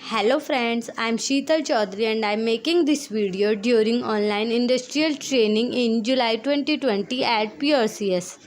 Hello friends, I am Sheetal Chaudhary and I am making this video during online industrial training in July 2020 at PRCS.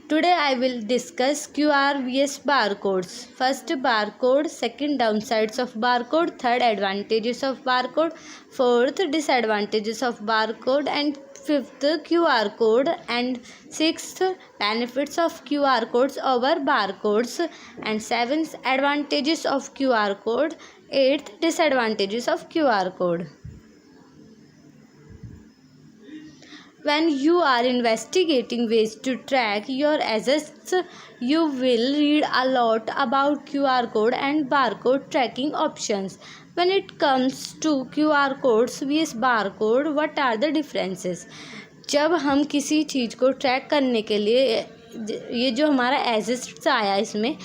Today I will discuss QR vs barcodes. First barcode, second downsides of barcode, third advantages of barcode, fourth disadvantages of barcode, and fifth QR code, and sixth benefits of QR codes over barcodes, and seventh advantages of QR code, eighth disadvantages of QR code. When you are investigating ways to track your assets, you will read a lot about QR code and barcode tracking options. When it comes to QR codes vs barcode, what are the differences? जब हम किसी चीज़ को track करने के लिए ये जो हमारा एसेट्स आया, इसमें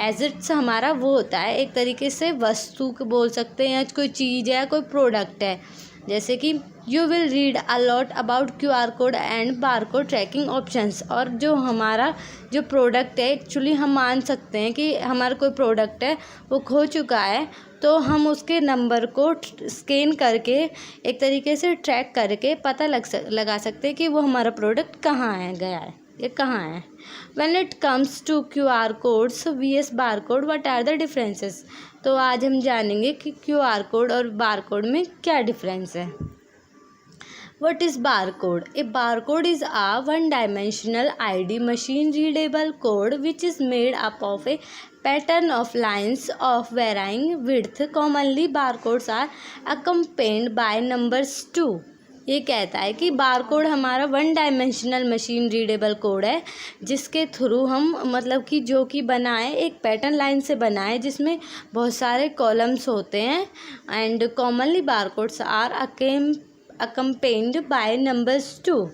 एसेट्स हमारा वो होता है एक तरीके से वस्तु को बोल सकते हैं, या कोई चीज़ है, कोई प्रोडक्ट है. जैसे कि you will read a lot about QR code and barcode tracking options. और जो हमारा जो प्रोडक्ट है, एक्चुअली हम मान सकते हैं कि हमारा कोई प्रोडक्ट है वो खो चुका है, तो हम उसके नंबर को स्कैन करके एक तरीके से ट्रैक करके पता लगा सकते हैं कि वो हमारा प्रोडक्ट कहाँ है, गया है, ये कहाँ है. When it comes to QR codes vs barcode, what are the differences? तो आज हम जानेंगे कि QR कोड और बारकोड में क्या डिफरेंस है. What is barcode? A barcode is a one-dimensional ID machine-readable code which is made up of a pattern of lines of varying width. Commonly, barcodes are accompanied by numbers too. ये कहता है कि barcode हमारा one dimensional machine readable code है, जिसके through हम मतलब कि जो कि बनाए एक पैटर्न लाइन से बनाए जिसमें बहुत सारे कॉलम्स होते हैं. And commonly barcodes are accompanied by numbers too.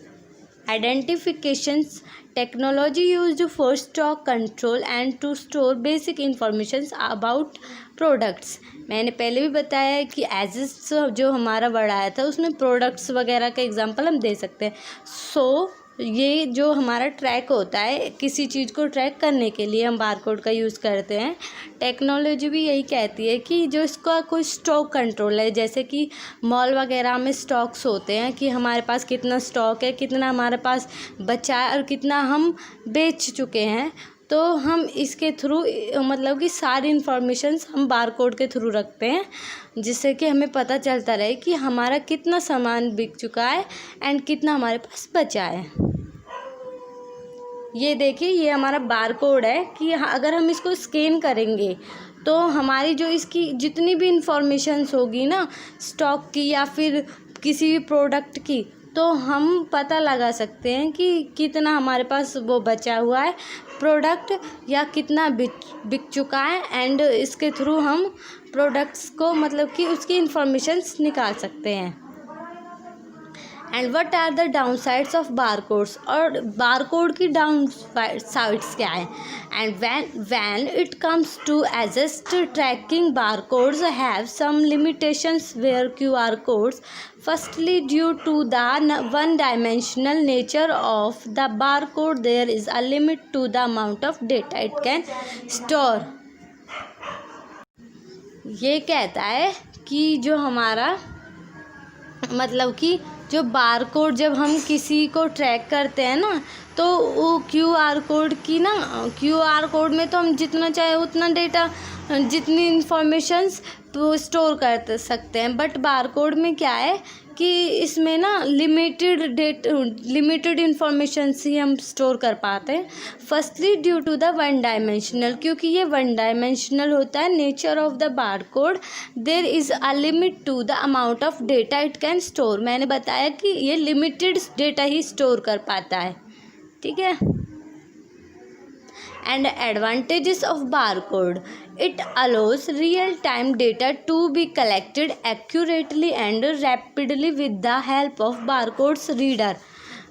Identifications technology used for stock control and to store basic information about products. मैंने पहले भी बताया है कि एजेस जो हमारा वर्ड आया था उसमें प्रोडक्ट्स वगैरह का एग्जांपल हम दे सकते हैं. सो ये जो हमारा ट्रैक होता है, किसी चीज़ को ट्रैक करने के लिए हम बारकोड का यूज़ करते हैं. टेक्नोलॉजी भी यही कहती है कि जो इसका कोई स्टॉक कंट्रोल है, जैसे कि मॉल वगैरह में स्टॉक्स होते हैं कि हमारे पास कितना स्टॉक है, कितना हमारे पास बचा है और कितना हम बेच चुके हैं, तो हम इसके थ्रू मतलब कि सारी इन्फॉर्मेशंस हम बारकोड के थ्रू रखते हैं, जिससे कि हमें पता चलता रहे कि हमारा कितना सामान बिक चुका है एंड कितना हमारे पास बचा है. ये देखिए, ये हमारा बारकोड है कि अगर हम इसको स्कैन करेंगे तो हमारी जो इसकी जितनी भी इंफॉर्मेशंस होगी ना, स्टॉक की या फिर किसी भी प्रोडक्ट की, तो हम पता लगा सकते हैं कि कितना हमारे पास वो बचा हुआ है प्रोडक्ट या कितना बिक चुका है. एंड इसके थ्रू हम प्रोडक्ट्स को मतलब कि उसकी इंफॉर्मेशंस निकाल सकते हैं. And what are the down sides of barcodes, और बारकोड की डाउन साइड्स क्या है. And when it comes to asset tracking, barcodes have some limitations where QR codes. Firstly, due to the one-dimensional nature of the barcode, there is a limit to the amount of data it can store. ये कहता है कि जो हमारा मतलब कि जो barcode जब हम किसी को ट्रैक करते हैं ना, तो वो QR कोड की ना, QR कोड में तो हम जितना चाहे उतना डेटा, जितनी इंफॉर्मेशंस तो स्टोर कर सकते हैं. बट बारकोड में क्या है कि इसमें ना लिमिटेड इंफॉर्मेशंस ही हम स्टोर कर पाते हैं. Firstly due to the one dimensional, क्योंकि ये वन डायमेंशनल होता है nature of the barcode, there is a limit to the amount of data it can store. मैंने बताया कि ये लिमिटेड डेटा ही स्टोर कर पाता है, ठीक है. And advantages of barcode, it allows real time data to be collected accurately and rapidly with the help of barcodes reader.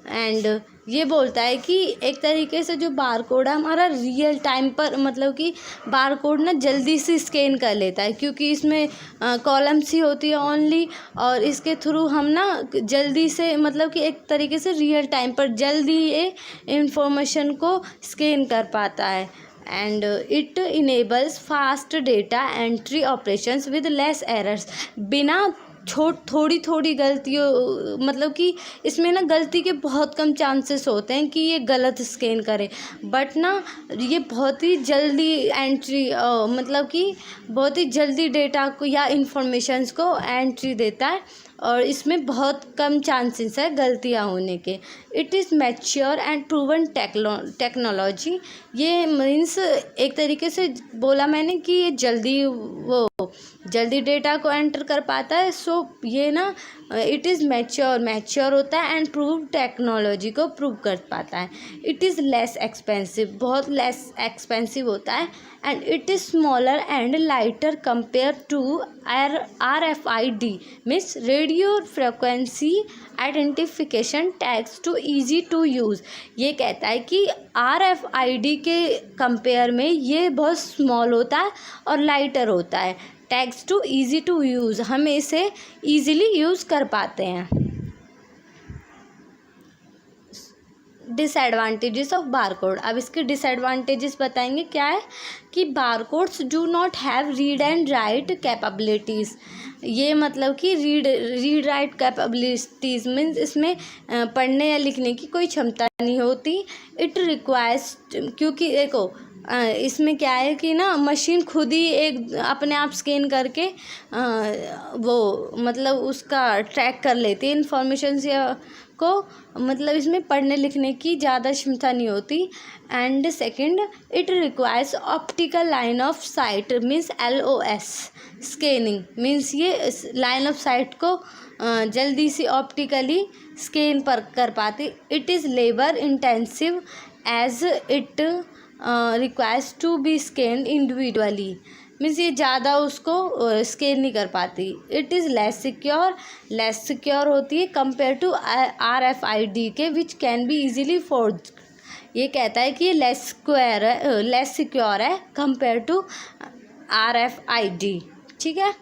And ये बोलता है कि एक तरीके से जो बारकोड है हमारा रियल टाइम पर मतलब कि बारकोड ना जल्दी से स्कैन कर लेता है, क्योंकि इसमें कॉलम्स ही होती है ओनली, और इसके थ्रू हम ना जल्दी से मतलब कि एक तरीके से रियल टाइम पर जल्दी ये इंफॉर्मेशन को स्कैन कर पाता है. and it enables fast data entry operations with less errors. बिना थोड़ी गलतियों, मतलब कि इसमें ना गलती के बहुत कम चांसेस होते हैं कि ये गलत स्कैन करे, बट ना ये बहुत ही जल्दी एंट्री, मतलब कि बहुत ही जल्दी डेटा को या इंफॉर्मेशंस को एंट्री देता है, और इसमें बहुत कम चांसेस है गलतियाँ होने के. It is mature and proven technology. ये मीन्स एक तरीके से बोला मैंने कि ये जल्दी डेटा को एंटर कर पाता है. सो ये ना इट इज़ मैच्योर होता है, एंड प्रूव टेक्नोलॉजी को प्रूव कर पाता है. इट इज़ लेस एक्सपेंसिव, बहुत लेस एक्सपेंसिव होता है. And it is smaller and lighter compare to RFID means radio frequency identification tags to easy to use. ये कहता है कि RFID के कंपेयर में ये बहुत स्मॉल होता है और लाइटर होता है. Tags to easy to use, हम इसे ईजिली यूज़ कर पाते हैं. Disadvantages of barcode. अब इसके डिसएडवांटेजेस बताएंगे. क्या है कि barcodes do not have read and write capabilities. ये मतलब कि रीड राइट कैपेबिलिटीज़ मीन्स इसमें पढ़ने या लिखने की कोई क्षमता नहीं होती. इट रिक्वायर्स, क्योंकि देखो इसमें क्या है कि ना मशीन खुद ही एक अपने आप स्कैन करके वो मतलब उसका ट्रैक कर लेती है इंफॉर्मेशन को, मतलब इसमें पढ़ने लिखने की ज़्यादा क्षमता नहीं होती. And second, it requires optical line of sight means LOS scanning. Means ये लाइन ऑफ साइट को जल्दी से ऑप्टिकली स्कैन पर कर पाती. It is labour intensive as it requires to be scan individually. Means ये ज़्यादा उसको स्कैन नहीं कर पाती. इट इज़ लेस सिक्योर होती है कंपेयर टू RFID के, which can be easily forged. ये कहता है कि ये लेस सिक्योर है कंपेयर टू RFID. ठीक है.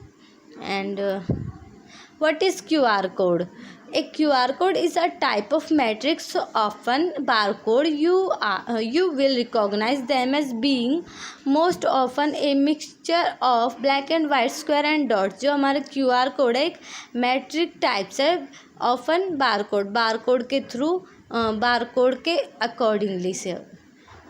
And what is QR code. A QR code is a type of matrix, often barcode. You will recognize them as being most often a mixture of black and white square and dots. जो हमारे QR code है एक matrix types है, often barcode के through, barcode के accordingly से.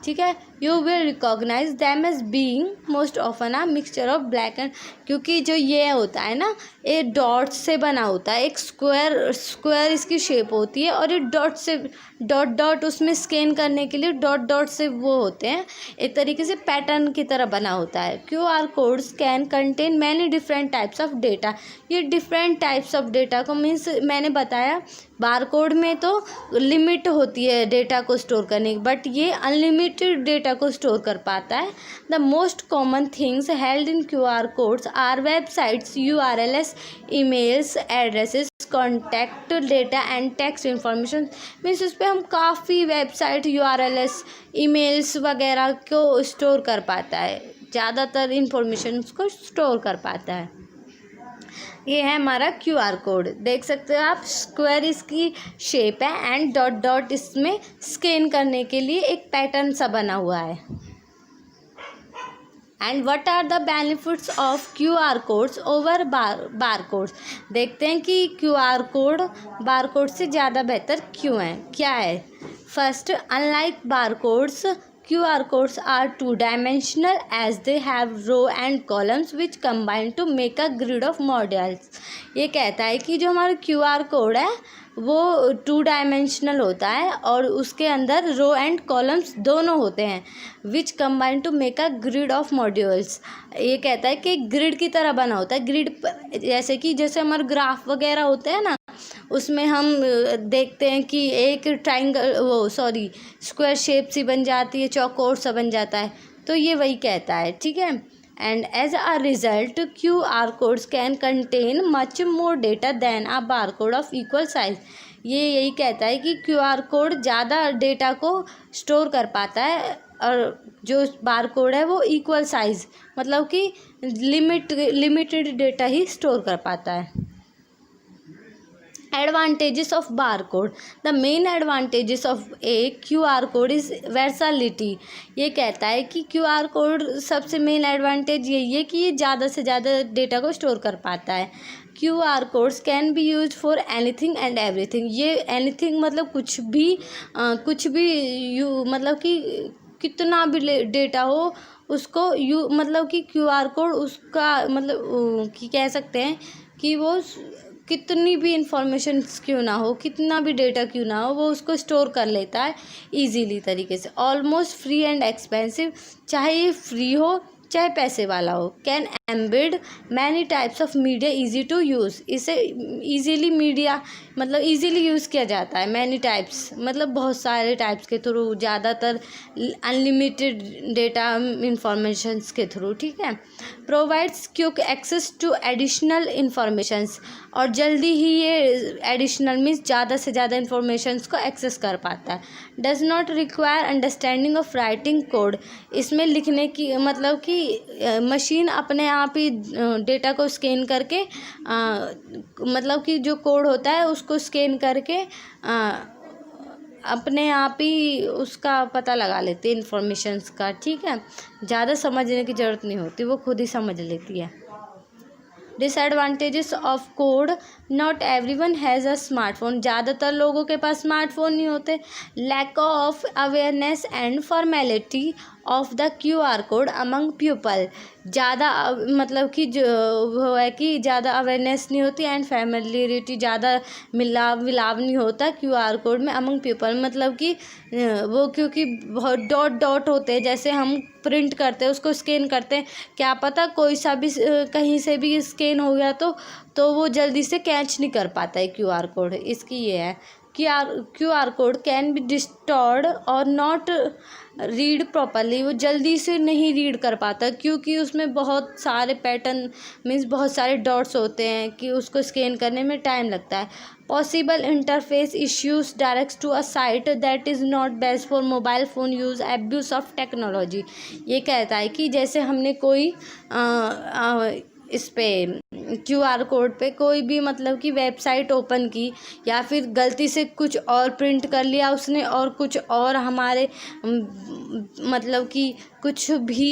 ठीक है. You will recognise them as being most often a mixture of black and, क्योंकि जो ये होता है ना ये डॉट से बना होता है. एक स्क्वायर इसकी शेप होती है, और ये डॉट उसमें स्कैन करने के लिए डॉट से वो होते हैं, एक तरीके से पैटर्न की तरह बना होता है. QR codes can contain many different types of data. ये डिफरेंट टाइप्स ऑफ डेटा को मीन्स मैंने बताया बारकोड में तो लिमिट होती है डेटा को स्टोर करने की, बट ये अनलिमिटेड डेटा को स्टोर कर पाता है. The most common things held in QR codes are websites, URLs, emails, addresses, contact data and text information. Means उस पर हम काफ़ी वेबसाइट, URLs, ईमेल्स वगैरह को स्टोर कर पाता है, ज़्यादातर इन्फॉर्मेशन को स्टोर कर पाता है. ये है हमारा QR कोड. देख सकते हो आप, स्क्वायर इसकी शेप है एंड डॉट इसमें स्कैन करने के लिए एक पैटर्न सा बना हुआ है. And what are the benefits of QR codes over barcodes. देखते हैं कि QR कोड बारकोड से ज़्यादा बेहतर क्यों है. क्या है. First, unlike barcodes, QR codes are two-dimensional as they have row and columns which combine to make a grid of modules. ये कहता है कि जो हमारा QR कोड है वो 2 डायमेंशनल होता है और उसके अंदर रो एंड कॉलम्स दोनों होते हैं, which combine to make a grid of modules. ये कहता है कि ग्रिड की तरह बना होता है. ग्रिड जैसे हमारे ग्राफ वगैरह होते हैं ना, उसमें हम देखते हैं कि एक स्क्वायर शेप सी बन जाती है, चौकोर सा बन जाता है. तो ये वही कहता है. ठीक है. And as a result QR codes can contain much more data than a bar code of equal size. ये यही कहता है कि QR कोड ज़्यादा डेटा को स्टोर कर पाता है, और जो बार कोड है वो इक्वल साइज, मतलब कि लिमिटेड डेटा ही स्टोर कर पाता है. Advantages of barcode. The main advantages of a QR code is versatility. ये कहता है कि QR कोड सबसे मेन एडवांटेज यही है कि ये ज़्यादा से ज़्यादा डेटा को स्टोर कर पाता है. QR codes can be use for anything and everything. ये एनीथिंग मतलब कुछ भी मतलब कि कितना भी डेटा हो उसको मतलब कि QR कोड उसका मतलब कि कह सकते हैं कि वो कितनी भी इंफॉर्मेशंस क्यों ना हो, कितना भी डेटा क्यों ना हो, वो उसको स्टोर कर लेता है इजीली तरीके से. Almost free and expensive. चाहे ये फ्री हो चाहे पैसे वाला हो. Can embed many types of media easy to use. इसे इजीली मीडिया मतलब इजीली यूज़ किया जाता है. मैनी टाइप्स मतलब बहुत सारे टाइप्स के थ्रू, ज़्यादातर अनलिमिटेड डेटा इंफॉर्मेशंस के थ्रू. ठीक है. Provides quick access to additional informations. और जल्दी ही ये एडिशनल मीन्स ज़्यादा से ज़्यादा इंफॉर्मेशंस को एक्सेस कर पाता है. Does not require understanding of writing code. इसमें लिखने की मतलब कि मशीन अपने आप ही डेटा को स्कैन करके मतलब कि जो कोड होता है उसको स्कैन करके अपने आप ही उसका पता लगा लेती है इंफॉर्मेशंस का. ठीक है. ज़्यादा समझने की ज़रूरत नहीं होती, वो खुद ही समझ लेती है. Disadvantages of code. Not everyone has a smartphone. ज़्यादातर लोगों के पास स्मार्टफोन नहीं होते. Lack of awareness and formality of the QR code among people. ज़्यादा मतलब कि जो वो है कि ज़्यादा अवेयरनेस नहीं होती एंड फैमिलियरिटी ज़्यादा मिलाव नहीं होता QR कोड में अमंग पीपल. मतलब कि वो क्योंकि बहुत डॉट होते हैं, जैसे हम प्रिंट करते हैं उसको स्कैन करते हैं, क्या पता कोई सा भी कहीं से भी स्कैन हो गया तो वो जल्दी से कैच नहीं कर पाता है QR कोड. इसकी ये है QR कोड कैन बी डिस्टॉर्ड और नॉट रीड प्रॉपरली. वो जल्दी से नहीं रीड कर पाता क्योंकि उसमें बहुत सारे पैटर्न मीन्स बहुत सारे डॉट्स होते हैं कि उसको स्कैन करने में टाइम लगता है. Possible interface issues direct to a site that is not best for mobile phone use. Abuse of technology. ये कहता है कि जैसे हमने कोई इस पे QR कोड पे कोई भी मतलब कि वेबसाइट ओपन की या फिर गलती से कुछ और प्रिंट कर लिया उसने और कुछ और हमारे मतलब कि कुछ भी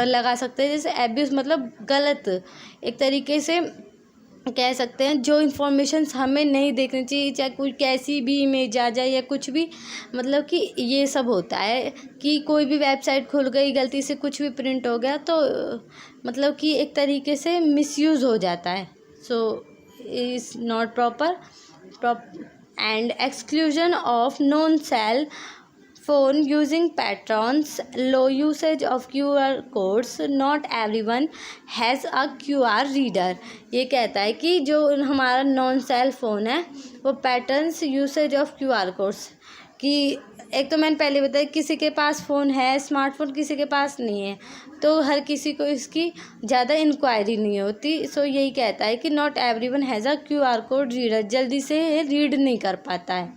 लगा सकते हैं. जैसे एब्यूज़ मतलब गलत एक तरीके से कह सकते हैं. जो इन्फॉर्मेशंस हमें नहीं देखनी चाहिए, चाहे कोई कैसी भी इमेज आ जाए या कुछ भी, मतलब कि ये सब होता है कि कोई भी वेबसाइट खुल गई गलती से कुछ भी प्रिंट हो गया तो मतलब कि एक तरीके से मिसयूज़ हो जाता है. So is not proper. And exclusion of non cell phone using patterns. Low usage of QR codes. Not everyone has a QR reader. ये कहता है कि जो हमारा नॉन सेल फ़ोन है वो patterns usage of QR codes कि एक तो मैंने पहले बताया किसी के पास फ़ोन है स्मार्टफोन, किसी के पास नहीं है, तो हर किसी को इसकी ज़्यादा इंक्वायरी नहीं होती. सो यही कहता है कि not everyone has a QR code reader. जल्दी से रीड नहीं कर पाता है.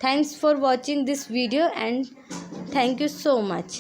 Thanks for watching this video and thank you so much.